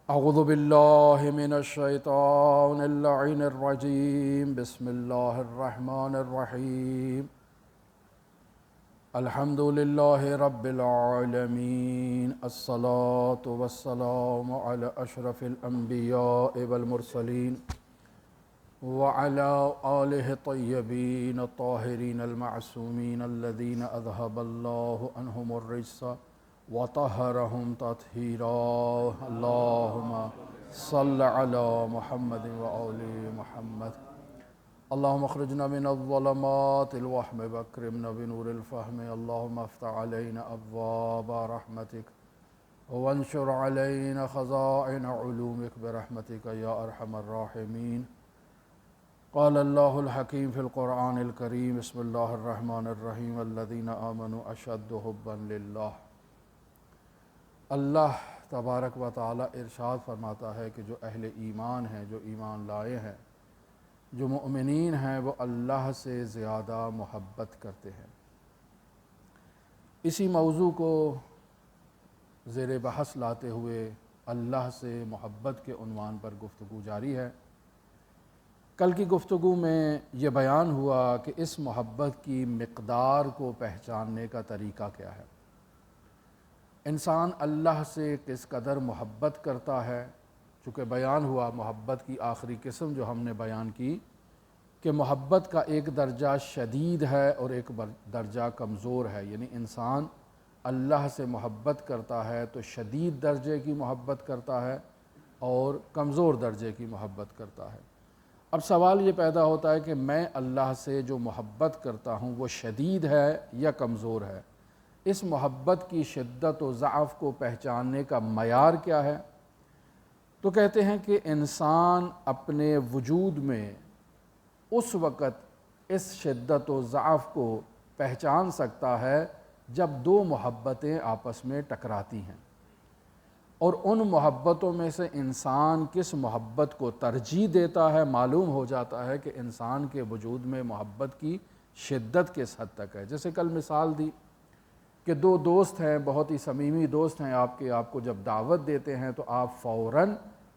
اعوذ باللہ من الشیطان اللعین الرجیم بسم اللہ الرحمن الرحیم الحمد للہ رب العالمین الصلاة والسلام علی اشرف الانبیاء والمرسلین وعلی آلہ الطیبین الطاہرین المعصومین الذین اذہب اللہ عنہم الرجس وطہرہم تطہیرا اللہم صل علی محمد وآل محمد اللہم اخرجنا من الظلمات الوہم واکرمنا بنور الفہم اللہم افتح علینا ابواب رحمتک وانشر علینا خزائن علومک برحمتک یا ارحم الراحمین قال اللہ الحکیم فی القرآن الکریم بسم اللہ الرحمن الرحیم الذین آمنوا اشد حبا للہ۔ اللہ تبارک و تعالی ارشاد فرماتا ہے کہ جو اہل ایمان ہیں، جو ایمان لائے ہیں، جو مؤمنین ہیں، وہ اللہ سے زیادہ محبت کرتے ہیں۔ اسی موضوع کو زیر بحث لاتے ہوئے اللہ سے محبت کے عنوان پر گفتگو جاری ہے۔ کل کی گفتگو میں یہ بیان ہوا کہ اس محبت کی مقدار کو پہچاننے کا طریقہ کیا ہے۔ انسان اللہ سے کس قدر محبت کرتا ہے، چونکہ بیان ہوا محبت کی آخری قسم جو ہم نے بیان کی کہ محبت کا ایک درجہ شدید ہے اور ایک درجہ کمزور ہے، یعنی انسان اللہ سے محبت کرتا ہے تو شدید درجے کی محبت کرتا ہے اور کمزور درجے کی محبت کرتا ہے۔ اب سوال یہ پیدا ہوتا ہے کہ میں اللہ سے جو محبت کرتا ہوں وہ شدید ہے یا کمزور ہے؟ اس محبت کی شدت و ضعف کو پہچاننے کا معیار کیا ہے؟ تو کہتے ہیں کہ انسان اپنے وجود میں اس وقت اس شدت و ضعف کو پہچان سکتا ہے جب دو محبتیں آپس میں ٹکراتی ہیں، اور ان محبتوں میں سے انسان کس محبت کو ترجیح دیتا ہے معلوم ہو جاتا ہے کہ انسان کے وجود میں محبت کی شدت کس حد تک ہے۔ جیسے کل مثال دی کہ دو دوست ہیں، بہت ہی صمیمی دوست ہیں آپ کو جب دعوت دیتے ہیں تو آپ فوراً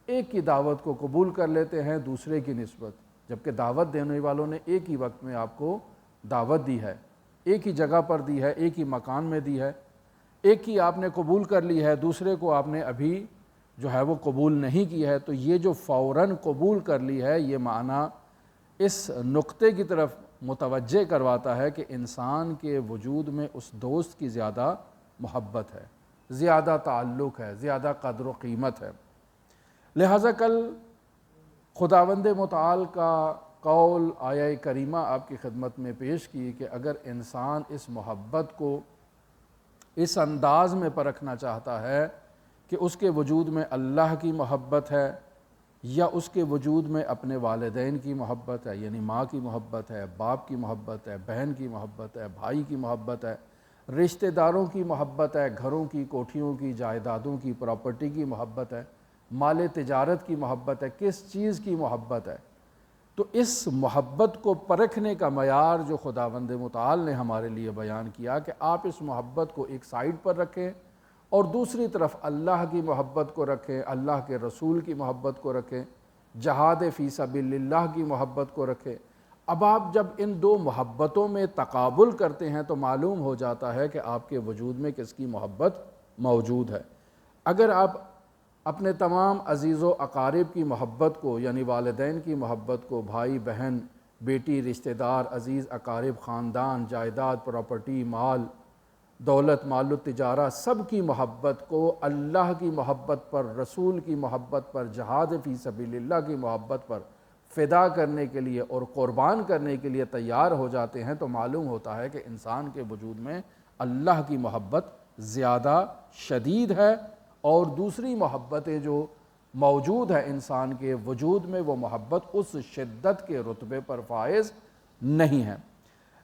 ایک کی دعوت کو قبول کر لیتے ہیں دوسرے کی نسبت، جبکہ دعوت دینے والوں نے ایک ہی وقت میں آپ کو دعوت دی ہے، ایک ہی جگہ پر دی ہے، ایک ہی مکان میں دی ہے، ایک ہی آپ نے قبول کر لی ہے، دوسرے کو آپ نے ابھی جو ہے وہ قبول نہیں کی ہے۔ تو یہ جو فوراً قبول کر لی ہے، یہ معنی اس نقطے کی طرف متوجہ کرواتا ہے کہ انسان کے وجود میں اس دوست کی زیادہ محبت ہے، زیادہ تعلق ہے، زیادہ قدر و قیمت ہے۔ لہٰذا کل خداوند متعال کا قول آیہ کریمہ آپ کی خدمت میں پیش کی کہ اگر انسان اس محبت کو اس انداز میں پرکھنا چاہتا ہے کہ اس کے وجود میں اللہ کی محبت ہے یا اس کے وجود میں اپنے والدین کی محبت ہے، یعنی ماں کی محبت ہے، باپ کی محبت ہے، بہن کی محبت ہے، بھائی کی محبت ہے، رشتہ داروں کی محبت ہے، گھروں کی، کوٹھیوں کی، جائیدادوں کی، پراپرٹی کی محبت ہے، مال تجارت کی محبت ہے، کس چیز کی محبت ہے، تو اس محبت کو پرکھنے کا معیار جو خداوند متعال نے ہمارے لیے بیان کیا کہ آپ اس محبت کو ایک سائیڈ پر رکھیں اور دوسری طرف اللہ کی محبت کو رکھیں، اللہ کے رسول کی محبت کو رکھیں، جہاد فی سبیل اللہ کی محبت کو رکھیں۔ اب آپ جب ان دو محبتوں میں تقابل کرتے ہیں تو معلوم ہو جاتا ہے کہ آپ کے وجود میں کس کی محبت موجود ہے۔ اگر آپ اپنے تمام عزیز و اقارب کی محبت کو، یعنی والدین کی محبت کو، بھائی بہن بیٹی رشتہ دار عزیز اقارب خاندان جائیداد پراپرٹی مال دولت مال التجارہ سب کی محبت کو اللہ کی محبت پر، رسول کی محبت پر، جہاد فی سبیل اللہ کی محبت پر فدا کرنے کے لیے اور قربان کرنے کے لیے تیار ہو جاتے ہیں تو معلوم ہوتا ہے کہ انسان کے وجود میں اللہ کی محبت زیادہ شدید ہے، اور دوسری محبتیں جو موجود ہیں انسان کے وجود میں وہ محبت اس شدت کے رتبے پر فائز نہیں ہے۔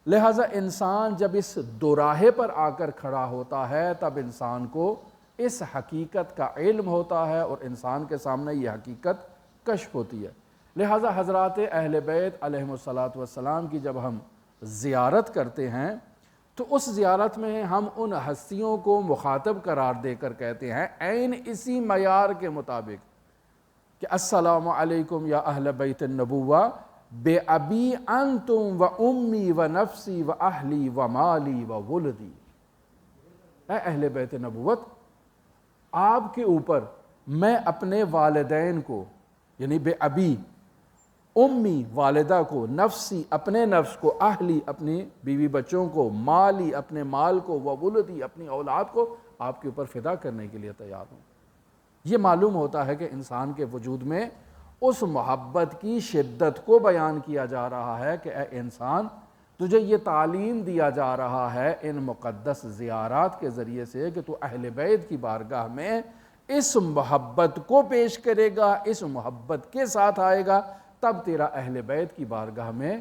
لہٰذا انسان جب اس دوراہے پر آ کر کھڑا ہوتا ہے تب انسان کو اس حقیقت کا علم ہوتا ہے اور انسان کے سامنے یہ حقیقت کشف ہوتی ہے۔ لہٰذا حضرات اہل بیت علیہم السلام کی جب ہم زیارت کرتے ہیں تو اس زیارت میں ہم ان ہستیوں کو مخاطب قرار دے کر کہتے ہیں عین اسی معیار کے مطابق کہ السلام علیکم یا اہل بیت النبوہ بے ابی انتم و امی و نفسی و اہلی و مالی و ولدی، اے اہل بیت نبوت، آپ کے اوپر میں اپنے والدین کو، یعنی بے ابی، امی والدہ کو، نفسی اپنے نفس کو، اہلی اپنی بیوی بچوں کو، مالی اپنے مال کو، و ولدی اپنی اولاد کو آپ کے اوپر فدا کرنے کے لیے تیار ہوں۔ یہ معلوم ہوتا ہے کہ انسان کے وجود میں اس محبت کی شدت کو بیان کیا جا رہا ہے کہ اے انسان، تجھے یہ تعلیم دیا جا رہا ہے ان مقدس زیارات کے ذریعے سے کہ تو اہل بیت کی بارگاہ میں اس محبت کو پیش کرے گا، اس محبت کے ساتھ آئے گا، تب تیرا اہل بیت کی بارگاہ میں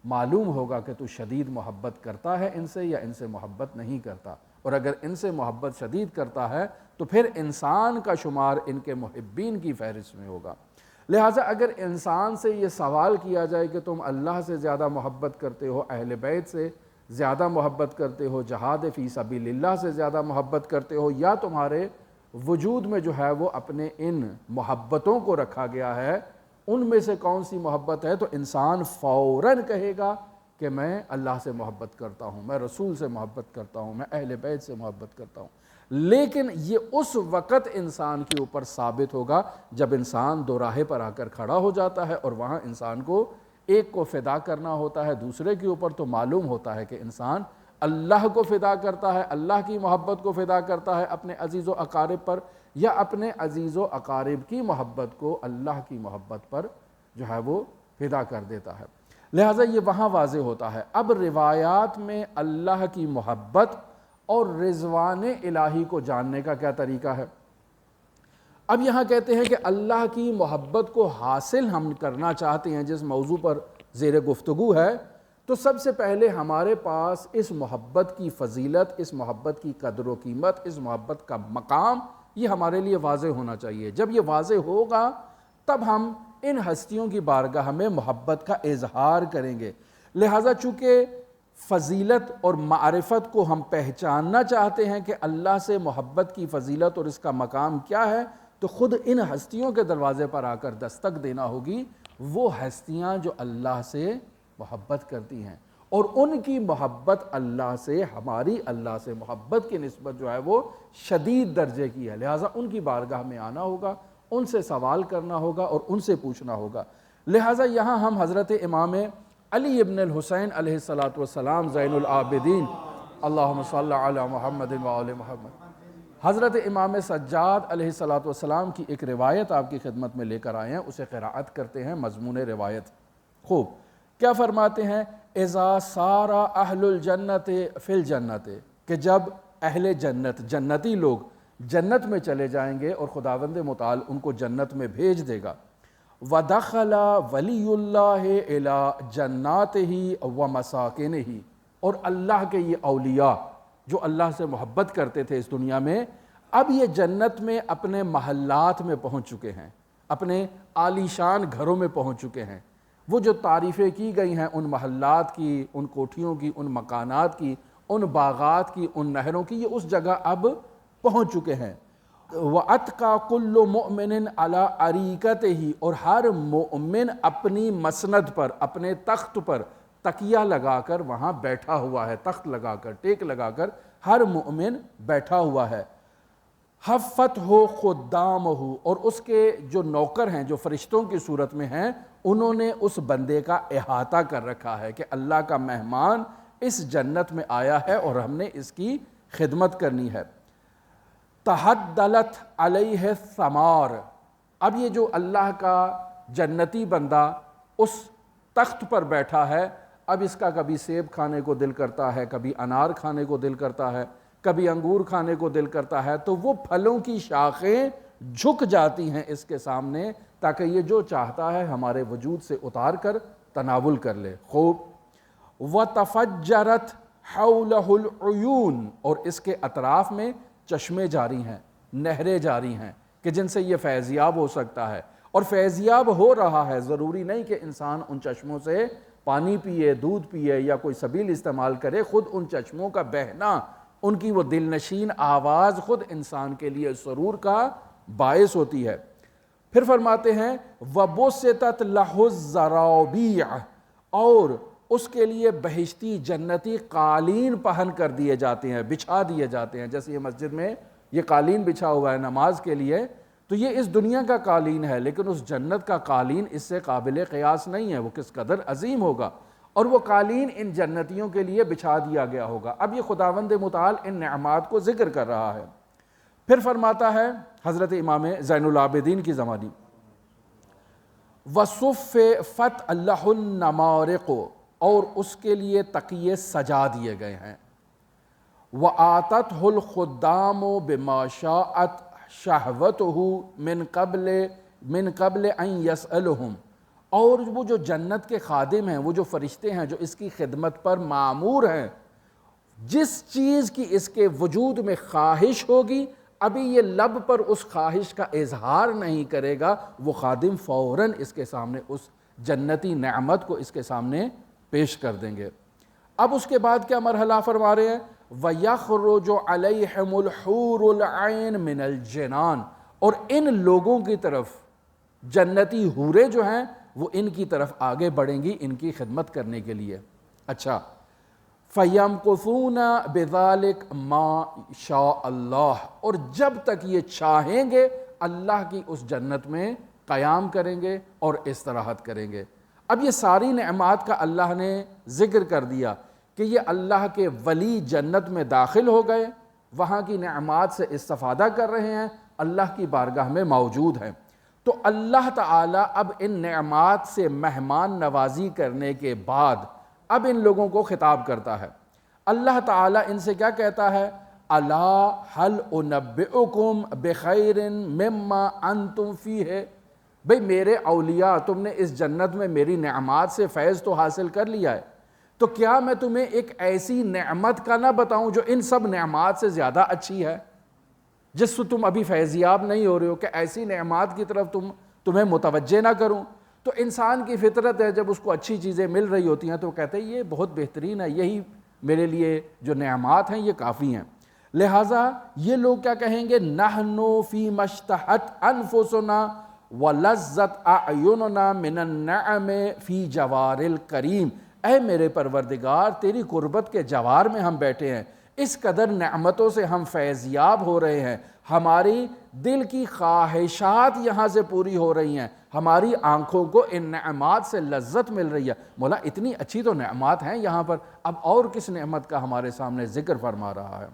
معلوم ہوگا کہ تو شدید محبت کرتا ہے ان سے یا ان سے محبت نہیں کرتا، اور اگر ان سے محبت شدید کرتا ہے تو پھر انسان کا شمار ان کے محبین کی فہرست میں ہوگا۔ لہٰذا اگر انسان سے یہ سوال کیا جائے کہ تم اللہ سے زیادہ محبت کرتے ہو، اہل بیت سے زیادہ محبت کرتے ہو، جہاد فی سبیل اللہ سے زیادہ محبت کرتے ہو، یا تمہارے وجود میں جو ہے وہ اپنے ان محبتوں کو رکھا گیا ہے، ان میں سے کون سی محبت ہے، تو انسان فوراً کہے گا کہ میں اللہ سے محبت کرتا ہوں، میں رسول سے محبت کرتا ہوں، میں اہل بیت سے محبت کرتا ہوں۔ لیکن یہ اس وقت انسان کے اوپر ثابت ہوگا جب انسان دو راہے پر آ کر کھڑا ہو جاتا ہے، اور وہاں انسان کو ایک کو فدا کرنا ہوتا ہے دوسرے کے اوپر، تو معلوم ہوتا ہے کہ انسان اللہ کو فدا کرتا ہے، اللہ کی محبت کو فدا کرتا ہے اپنے عزیز و اقارب پر، یا اپنے عزیز و اقارب کی محبت کو اللہ کی محبت پر جو ہے وہ فدا کر دیتا ہے۔ لہٰذا یہ وہاں واضح ہوتا ہے۔ اب روایات میں اللہ کی محبت اور رضوان الہی کو جاننے کا کیا طریقہ ہے؟ اب یہاں کہتے ہیں کہ اللہ کی محبت کو حاصل ہم کرنا چاہتے ہیں جس موضوع پر زیر گفتگو ہے، تو سب سے پہلے ہمارے پاس اس محبت کی فضیلت، اس محبت کی قدر و قیمت، اس محبت کا مقام، یہ ہمارے لیے واضح ہونا چاہیے۔ جب یہ واضح ہوگا تب ہم ان ہستیوں کی بارگاہ میں محبت کا اظہار کریں گے۔ لہٰذا چونکہ فضیلت اور معرفت کو ہم پہچاننا چاہتے ہیں کہ اللہ سے محبت کی فضیلت اور اس کا مقام کیا ہے، تو خود ان ہستیوں کے دروازے پر آ کر دستک دینا ہوگی، وہ ہستیاں جو اللہ سے محبت کرتی ہیں، اور ان کی محبت اللہ سے، ہماری اللہ سے محبت کی نسبت جو ہے وہ شدید درجے کی ہے۔ لہٰذا ان کی بارگاہ میں آنا ہوگا، ان سے سوال کرنا ہوگا اور ان سے پوچھنا ہوگا۔ لہٰذا یہاں ہم حضرت امام علی ابن الحسین علیہ السلام زین العابدین، اللہم صلی علی محمد و آل محمد، حضرت امام سجاد علیہ السلام کی ایک روایت آپ کی خدمت میں لے کر آئے ہیں، اسے قرائت کرتے ہیں۔ مضمون روایت خوب کیا فرماتے ہیں؟ اذا سار اہل الجنت فی الجنت، کہ جب اہل جنت، جنتی لوگ جنت میں چلے جائیں گے اور خداوند متعال ان کو جنت میں بھیج دے گا، وَدَخَلَ وَلِيُّ اللَّهِ إِلَىٰ جَنَّاتِهِ وَمَسَاكِنِهِ، اور اللہ کے یہ اولیاء جو اللہ سے محبت کرتے تھے اس دنیا میں، اب یہ جنت میں اپنے محلات میں پہنچ چکے ہیں، اپنے عالیشان گھروں میں پہنچ چکے ہیں۔ وہ جو تعریفیں کی گئی ہیں ان محلات کی، ان کوٹھیوں کی، ان مکانات کی، ان باغات کی، ان نہروں کی، یہ اس جگہ اب پہنچ چکے ہیں۔ وَأَتْقَى كُلُّ مُؤْمِنٍ عَلَىٰ عَرِيكَتِهِ، اور ہر مومن اپنی مسند پر، اپنے تخت پر تکیہ لگا کر وہاں بیٹھا ہوا ہے، تخت لگا کر، ٹیک لگا کر ہر مومن بیٹھا ہوا ہے۔ حَفَّتْهُ خُدَّامُهُ، اور اس کے جو نوکر ہیں، جو فرشتوں کی صورت میں ہیں، انہوں نے اس بندے کا احاطہ کر رکھا ہے کہ اللہ کا مہمان اس جنت میں آیا ہے اور ہم نے اس کی خدمت کرنی ہے۔ تحدلت علیہ الثمار، اب یہ جو اللہ کا جنتی بندہ اس تخت پر بیٹھا ہے، اب اس کا کبھی سیب کھانے کو دل کرتا ہے، کبھی انار کھانے کو دل کرتا ہے، کبھی انگور کھانے کو دل کرتا ہے، تو وہ پھلوں کی شاخیں جھک جاتی ہیں اس کے سامنے تاکہ یہ جو چاہتا ہے ہمارے وجود سے اتار کر تناول کر لے۔ خوب وَتَفَجَّرَتْ حَوْلَهُ الْعُيُونَ، اور اس کے اطراف میں چشمے جاری ہیں، نہریں جاری ہیں کہ جن سے یہ فیضیاب ہو سکتا ہے، اور فیضیاب ہو رہا ہے۔ ضروری نہیں کہ انسان ان چشموں سے پانی پیے، دودھ پیے یا کوئی سبیل استعمال کرے، خود ان چشموں کا بہنا، ان کی وہ دل نشین آواز خود انسان کے لیے سرور کا باعث ہوتی ہے۔ پھر فرماتے ہیں وَبُسِّطَتْ لَهُ الزَّرَابِيعُ، اور اس کے لیے بہشتی جنتی قالین پہن کر دیے جاتے ہیں، بچھا دیے جاتے ہیں. جیسے یہ مسجد میں یہ قالین بچھا ہوا ہے نماز کے لیے، تو یہ اس دنیا کا قالین ہے، لیکن اس جنت کا قالین اس سے قابل قیاس نہیں ہے، وہ کس قدر عظیم ہوگا. اور وہ قالین ان جنتیوں کے لیے بچھا دیا گیا ہوگا. اب یہ خداوند متعال ان نعمات کو ذکر کر رہا ہے. پھر فرماتا ہے حضرت امام زین العابدین کی زمانی، وَصُفِّفَتْ لَهُ النَّمَارِقُ، اور اس کے لیے تقیے سجا دیے گئے ہیں. وَآتَتْهُ الْخُدَّامُ بِمَا شَاءَتْ شَهْوَتُهُ مِن قبل أَن يَسْأَلُهُمْ، اور وہ جو جنت کے خادم ہیں، وہ جو فرشتے ہیں جو اس کی خدمت پر مامور ہیں، جس چیز کی اس کے وجود میں خواہش ہوگی، ابھی یہ لب پر اس خواہش کا اظہار نہیں کرے گا، وہ خادم فوراً اس کے سامنے اس جنتی نعمت کو اس کے سامنے پیش کر دیں گے. اب اس کے بعد کیا مرحلہ فرما رہے ہیں؟ وَيَخْرُجُ عَلَيْهِمُ الْحُورُ الْعِينُ مِنَ الْجِنَانِ، اور ان لوگوں کی طرف جنتی حوریں جو ہیں وہ ان کی طرف آگے بڑھیں گی ان کی خدمت کرنے کے لیے. اچھا، فَيَمْكُثُونَ بِذَلِكَ مَا شَاءَ اللَّهُ، اور جب تک یہ چاہیں گے اللہ کی اس جنت میں قیام کریں گے اور استراحت کریں گے. اب یہ ساری نعمات کا اللہ نے ذکر کر دیا کہ یہ اللہ کے ولی جنت میں داخل ہو گئے، وہاں کی نعمات سے استفادہ کر رہے ہیں، اللہ کی بارگاہ میں موجود ہیں. تو اللہ تعالیٰ اب ان نعمات سے مہمان نوازی کرنے کے بعد اب ان لوگوں کو خطاب کرتا ہے. اللہ تعالیٰ ان سے کیا کہتا ہے؟ الا هل انبئکم بخیر مما انتم فیہ، بھئی میرے اولیاء، تم نے اس جنت میں میری نعمات سے فیض تو حاصل کر لیا ہے، تو کیا میں تمہیں ایک ایسی نعمت کا نہ بتاؤں جو ان سب نعمات سے زیادہ اچھی ہے، جس سے تم ابھی فیضیاب نہیں ہو رہے ہو، کہ ایسی نعمات کی طرف تمہیں متوجہ نہ کروں؟ تو انسان کی فطرت ہے، جب اس کو اچھی چیزیں مل رہی ہوتی ہیں تو وہ کہتے ہیں یہ بہت بہترین ہے، یہی میرے لیے جو نعمات ہیں یہ کافی ہیں. لہٰذا یہ لوگ کیا کہیں گے؟ نحنو فی مشتہت انفسنا ولذت اعیننا من النعم فی جوار الکریم، اے میرے پروردگار تیری قربت کے جوار میں ہم بیٹھے ہیں، اس قدر نعمتوں سے ہم فیضیاب ہو رہے ہیں، ہماری دل کی خواہشات یہاں سے پوری ہو رہی ہیں، ہماری آنکھوں کو ان نعمات سے لذت مل رہی ہے. مولا اتنی اچھی تو نعمات ہیں یہاں پر، اب اور کس نعمت کا ہمارے سامنے ذکر فرما رہا ہے؟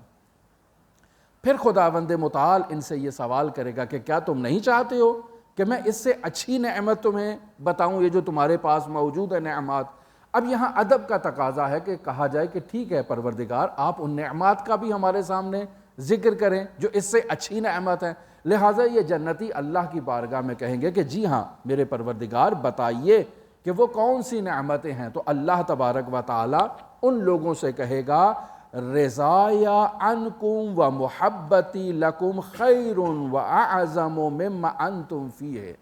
پھر خداوند متعال ان سے یہ سوال کرے گا کہ کیا تم نہیں چاہتے ہو کہ میں اس سے اچھی نعمت تمہیں بتاؤں، یہ جو تمہارے پاس موجود ہے نعمات؟ اب یہاں ادب کا تقاضا ہے کہ کہا جائے کہ ٹھیک ہے پروردگار، آپ ان نعمات کا بھی ہمارے سامنے ذکر کریں جو اس سے اچھی نعمت ہے. لہٰذا یہ جنتی اللہ کی بارگاہ میں کہیں گے کہ جی ہاں میرے پروردگار بتائیے کہ وہ کون سی نعمتیں ہیں. تو اللہ تبارک و تعالی ان لوگوں سے کہے گا رضایا عنکم و محبتی لکم خیر و اعظم مما انتم فیہ،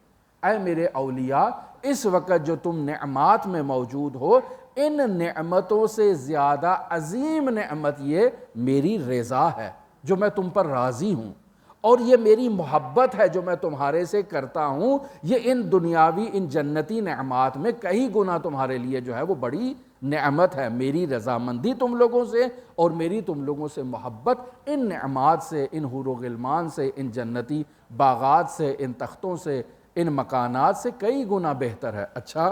اے میرے اولیاء اس وقت جو تم نعمات میں موجود ہو، ان نعمتوں سے زیادہ عظیم نعمت یہ میری رضا ہے جو میں تم پر راضی ہوں، اور یہ میری محبت ہے جو میں تمہارے سے کرتا ہوں، یہ ان دنیاوی ان جنتی نعمات میں کئی گنا تمہارے لیے جو ہے وہ بڑی نعمت ہے. میری رضامندی تم لوگوں سے اور میری تم لوگوں سے محبت ان نعمات سے، ان حور و غلمان سے، ان جنتی باغات سے، ان تختوں سے، ان مکانات سے کئی گنا بہتر ہے. اچھا،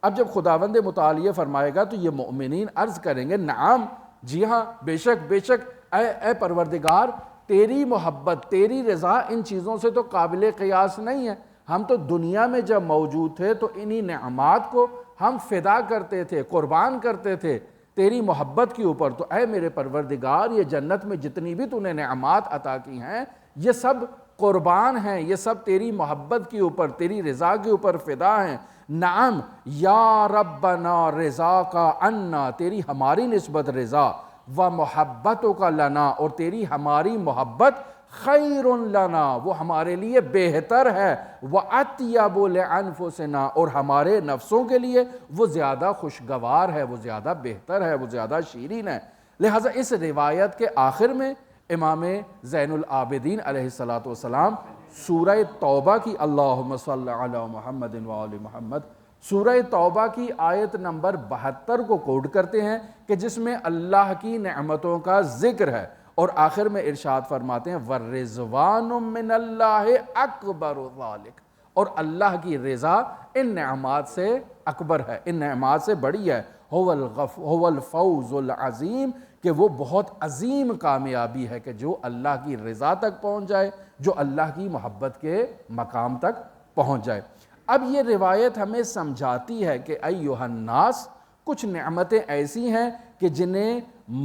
اب جب خداوند متعال فرمائے گا تو یہ مؤمنین عرض کریں گے نعم، جی ہاں بے شک بے شک، اے پروردگار تیری محبت تیری رضا ان چیزوں سے تو قابل قیاس نہیں ہے. ہم تو دنیا میں جب موجود تھے تو انہی نعمات کو ہم فدا کرتے تھے، قربان کرتے تھے تیری محبت کے اوپر. تو اے میرے پروردگار یہ جنت میں جتنی بھی تو نے نعمات عطا کی ہیں یہ سب قربان ہیں، یہ سب تیری محبت کے اوپر تیری رضا کے اوپر فدا ہیں. نعم یا ربنا رضا کا انا، تیری ہماری نسبت رضا، و محبتوں کا لنا، اور تیری ہماری محبت خیر لنا، وہ ہمارے لیے بہتر ہے، وَأَطْيَبُ لِأَنفُسِنَا، اور ہمارے نفسوں کے لیے وہ زیادہ خوشگوار ہے، وہ زیادہ بہتر ہے، وہ زیادہ شیرین ہے. لہٰذا اس روایت کے آخر میں امام زین العابدین علیہ السلام سورہ توبہ کی، اللہم صلی علی محمد و آل محمد، سورہ توبہ کی آیت نمبر 72 کو کوٹ کرتے ہیں کہ جس میں اللہ کی نعمتوں کا ذکر ہے، اور آخر میں ارشاد فرماتے ہیں وَالرِّضْوَانُ مِنَ اللَّهِ أَكْبَرُ ذَلِكَ، اور اللہ کی رضا ان نعمات سے اکبر ہے، ان نعمات سے بڑی ہے، هو الفوز العظیم، کہ وہ بہت عظیم کامیابی ہے کہ جو اللہ کی رضا تک پہنچ جائے، جو اللہ کی محبت کے مقام تک پہنچ جائے۔ اب یہ روایت ہمیں سمجھاتی ہے کہ ایھا الناس، کچھ نعمتیں ایسی ہیں کہ جنہیں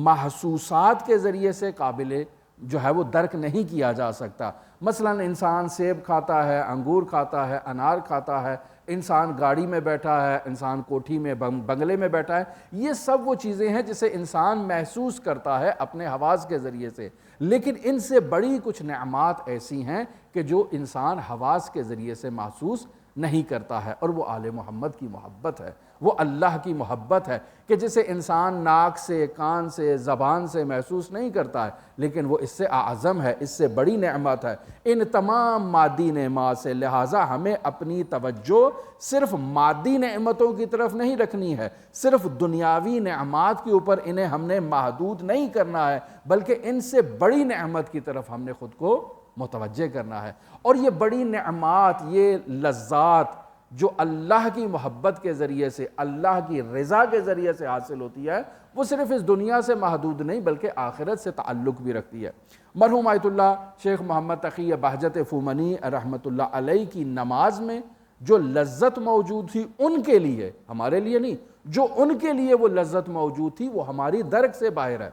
محسوسات کے ذریعے سے قابل جو ہے وہ درک نہیں کیا جا سکتا۔ مثلا انسان سیب کھاتا ہے، انگور کھاتا ہے، انار کھاتا ہے، انسان گاڑی میں بیٹھا ہے، انسان کوٹھی میں بنگلے میں بیٹھا ہے، یہ سب وہ چیزیں ہیں جسے انسان محسوس کرتا ہے اپنے حواس کے ذریعے سے، لیکن ان سے بڑی کچھ نعمات ایسی ہیں کہ جو انسان حواس کے ذریعے سے محسوس نہیں کرتا ہے، اور وہ آل محمد کی محبت ہے، وہ اللہ کی محبت ہے کہ جسے انسان ناک سے، کان سے، زبان سے محسوس نہیں کرتا ہے، لیکن وہ اس سے اعظم ہے، اس سے بڑی نعمت ہے ان تمام مادی نعمات سے۔ لہٰذا ہمیں اپنی توجہ صرف مادی نعمتوں کی طرف نہیں رکھنی ہے، صرف دنیاوی نعمات کے اوپر انہیں ہم نے محدود نہیں کرنا ہے، بلکہ ان سے بڑی نعمت کی طرف ہم نے خود کو متوجہ کرنا ہے۔ اور یہ بڑی نعمات، یہ لذات جو اللہ کی محبت کے ذریعے سے، اللہ کی رضا کے ذریعے سے حاصل ہوتی ہے، وہ صرف اس دنیا سے محدود نہیں بلکہ آخرت سے تعلق بھی رکھتی ہے۔ مرحوم آیت اللہ شیخ محمد تقی بہجت فومنی رحمۃ اللہ علیہ کی نماز میں جو لذت موجود تھی ان کے لیے، ہمارے لیے نہیں، جو ان کے لیے وہ لذت موجود تھی وہ ہماری درک سے باہر ہے۔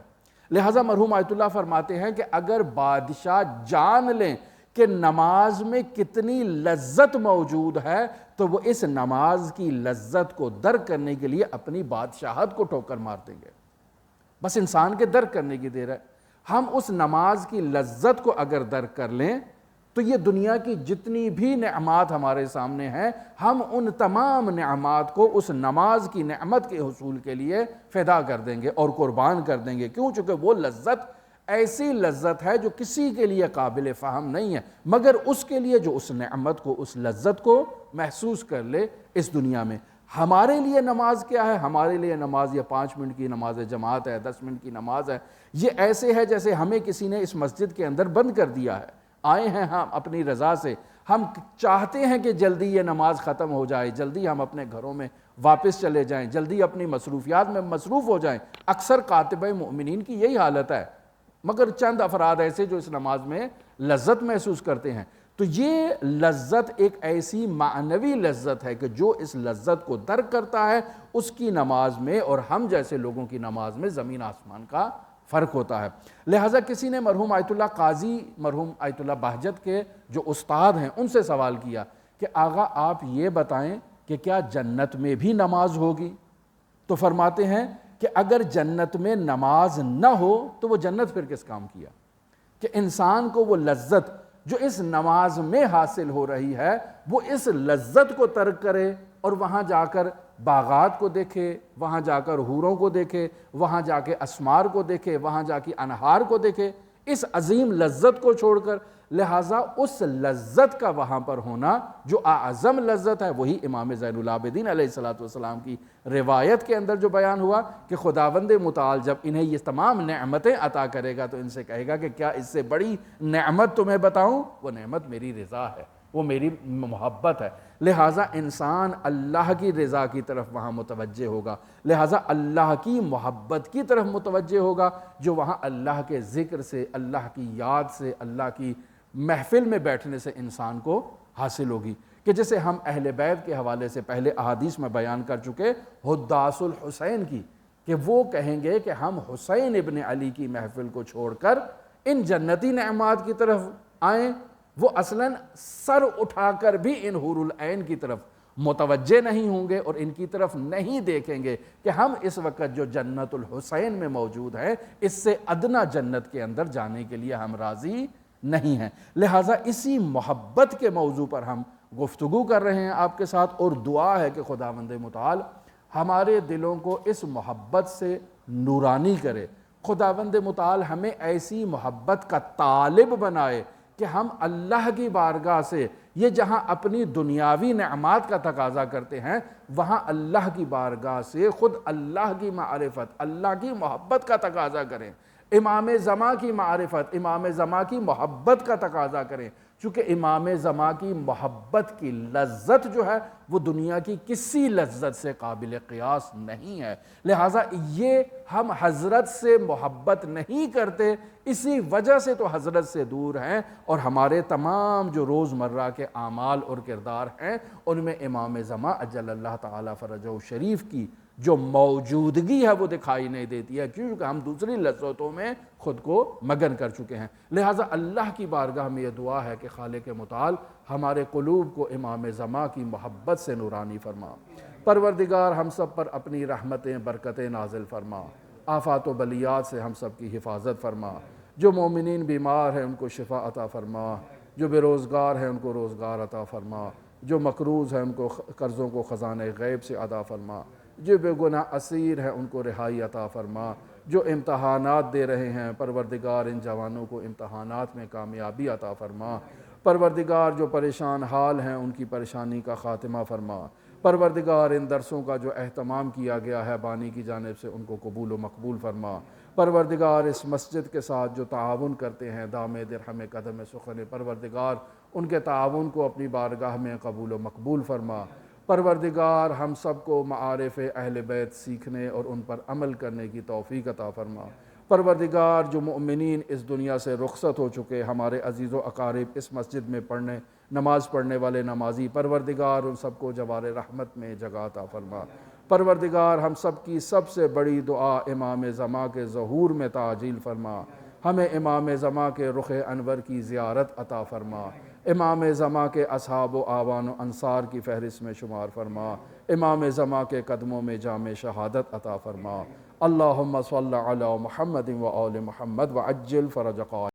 لہٰذا مرحوم آیت اللہ فرماتے ہیں کہ اگر بادشاہ جان لیں کہ نماز میں کتنی لذت موجود ہے تو وہ اس نماز کی لذت کو درک کرنے کے لیے اپنی بادشاہت کو ٹھوکر مار دیں گے۔ بس انسان کے درک کرنے کی دیر ہے۔ ہم اس نماز کی لذت کو اگر درک کر لیں تو یہ دنیا کی جتنی بھی نعمات ہمارے سامنے ہیں، ہم ان تمام نعمات کو اس نماز کی نعمت کے حصول کے لیے فدا کر دیں گے اور قربان کر دیں گے۔ کیوں؟ چونکہ وہ لذت ایسی لذت ہے جو کسی کے لیے قابل فہم نہیں ہے مگر اس کے لیے جو اس نعمت کو، اس لذت کو محسوس کر لے اس دنیا میں۔ ہمارے لیے نماز کیا ہے؟ ہمارے لیے نماز یہ 5 منٹ کی نماز جماعت ہے، 10 منٹ کی نماز ہے۔ یہ ایسے ہے جیسے ہمیں کسی نے اس مسجد کے اندر بند کر دیا ہے، آئے ہیں ہم اپنی رضا سے، ہم چاہتے ہیں کہ جلدی یہ نماز ختم ہو جائے، جلدی ہم اپنے گھروں میں واپس چلے جائیں، جلدی اپنی مصروفیات میں مصروف ہو جائیں۔ اکثر کاتبہ مؤمنین کی یہی حالت ہے، مگر چند افراد ایسے جو اس نماز میں لذت محسوس کرتے ہیں۔ تو یہ لذت ایک ایسی معنوی لذت ہے کہ جو اس لذت کو درک کرتا ہے اس کی نماز میں اور ہم جیسے لوگوں کی نماز میں زمین آسمان کا فرق ہوتا ہے۔ لہٰذا کسی نے مرحوم آیت اللہ قاضی، مرحوم آیت اللہ بہجت کے جو استاد ہیں ان سے سوال کیا کہ آغا آپ یہ بتائیں کہ کیا جنت میں بھی نماز ہوگی؟ تو فرماتے ہیں کہ اگر جنت میں نماز نہ ہو تو وہ جنت پھر کس کام کیا؟ کہ انسان کو وہ لذت جو اس نماز میں حاصل ہو رہی ہے وہ اس لذت کو ترک کرے اور وہاں جا کر باغات کو دیکھے، وہاں جا کر حوروں کو دیکھے، وہاں جا کے اسمار کو دیکھے، وہاں جا کے انہار کو دیکھے، اس عظیم لذت کو چھوڑ کر۔ لہٰذا اس لذت کا وہاں پر ہونا جو اعظم لذت ہے وہی امام زین العابدین علیہ السلام کی روایت کے اندر جو بیان ہوا کہ خداوند متعال جب انہیں یہ تمام نعمتیں عطا کرے گا تو ان سے کہے گا کہ کیا اس سے بڑی نعمت تمہیں بتاؤں؟ وہ نعمت میری رضا ہے، وہ میری محبت ہے۔ لہٰذا انسان اللہ کی رضا کی طرف وہاں متوجہ ہوگا، لہٰذا اللہ کی محبت کی طرف متوجہ ہوگا جو وہاں اللہ کے ذکر سے، اللہ کی یاد سے، اللہ کی محفل میں بیٹھنے سے انسان کو حاصل ہوگی۔ کہ جیسے ہم اہل بیت کے حوالے سے پہلے احادیث میں بیان کر چکے حداث الحسین کی، کہ وہ کہیں گے کہ ہم حسین ابن علی کی محفل کو چھوڑ کر ان جنتی نعمات کی طرف آئیں، وہ اصلاً سر اٹھا کر بھی ان حور العین کی طرف متوجہ نہیں ہوں گے اور ان کی طرف نہیں دیکھیں گے کہ ہم اس وقت جو جنت الحسین میں موجود ہیں اس سے ادنا جنت کے اندر جانے کے لیے ہم راضی نہیں ہیں۔ لہٰذا اسی محبت کے موضوع پر ہم گفتگو کر رہے ہیں آپ کے ساتھ، اور دعا ہے کہ خداوند متعال ہمارے دلوں کو اس محبت سے نورانی کرے، خداوند متعال ہمیں ایسی محبت کا طالب بنائے کہ ہم اللہ کی بارگاہ سے یہ جہاں اپنی دنیاوی نعمات کا تقاضا کرتے ہیں، وہاں اللہ کی بارگاہ سے خود اللہ کی معرفت، اللہ کی محبت کا تقاضا کریں، امام زمان کی معرفت، امام زمان کی محبت کا تقاضا کریں، چونکہ امام زمان کی محبت کی لذت جو ہے وہ دنیا کی کسی لذت سے قابل قیاس نہیں ہے۔ لہٰذا یہ ہم حضرت سے محبت نہیں کرتے، اسی وجہ سے تو حضرت سے دور ہیں، اور ہمارے تمام جو روزمرہ کے اعمال اور کردار ہیں ان میں امام زمان اجل اللہ تعالیٰ فرجہ شریف کی جو موجودگی ہے وہ دکھائی نہیں دیتی ہے، کیونکہ ہم دوسری لذتوں میں خود کو مگن کر چکے ہیں۔ لہٰذا اللہ کی بارگاہ میں یہ دعا ہے کہ خالق متعال ہمارے قلوب کو امام زمان کی محبت سے نورانی فرما۔ پروردگار ہم سب پر اپنی رحمتیں برکتیں نازل فرما، آفات و بلیات سے ہم سب کی حفاظت فرما، جو مومنین بیمار ہیں ان کو شفا عطا فرما، جو بے روزگار ہیں ان کو روزگار عطا فرما، جو مقروض ہیں ان کو قرضوں کو خزانہ غیب سے عطا فرما، جو بے گناہ اسیر ہیں ان کو رہائی عطا فرما، جو امتحانات دے رہے ہیں پروردگار ان جوانوں کو امتحانات میں کامیابی عطا فرما، پروردگار جو پریشان حال ہیں ان کی پریشانی کا خاتمہ فرما، پروردگار ان درسوں کا جو اہتمام کیا گیا ہے بانی کی جانب سے ان کو قبول و مقبول فرما، پروردگار اس مسجد کے ساتھ جو تعاون کرتے ہیں دام درہم قدم سخن، پروردگار ان کے تعاون کو اپنی بارگاہ میں قبول و مقبول فرما، پروردگار ہم سب کو معارف اہل بیت سیکھنے اور ان پر عمل کرنے کی توفیق عطا فرما، پروردگار جو مؤمنین اس دنیا سے رخصت ہو چکے ہمارے عزیز و اقارب اس مسجد میں نماز پڑھنے والے نمازی، پروردگار ان سب کو جوار رحمت میں جگہ عطا فرما، پروردگار ہم سب کی سب سے بڑی دعا امام زمان کے ظہور میں تعجیل فرما، ہمیں امام زمان کے رخ انور کی زیارت عطا فرما، امام زمان کے اصحاب و آوان و انصار کی فہرست میں شمار فرما، امام زمان کے قدموں میں جام شہادت عطا فرما۔ اللہم صلی علی محمد و آل محمد وعجل فرج قائم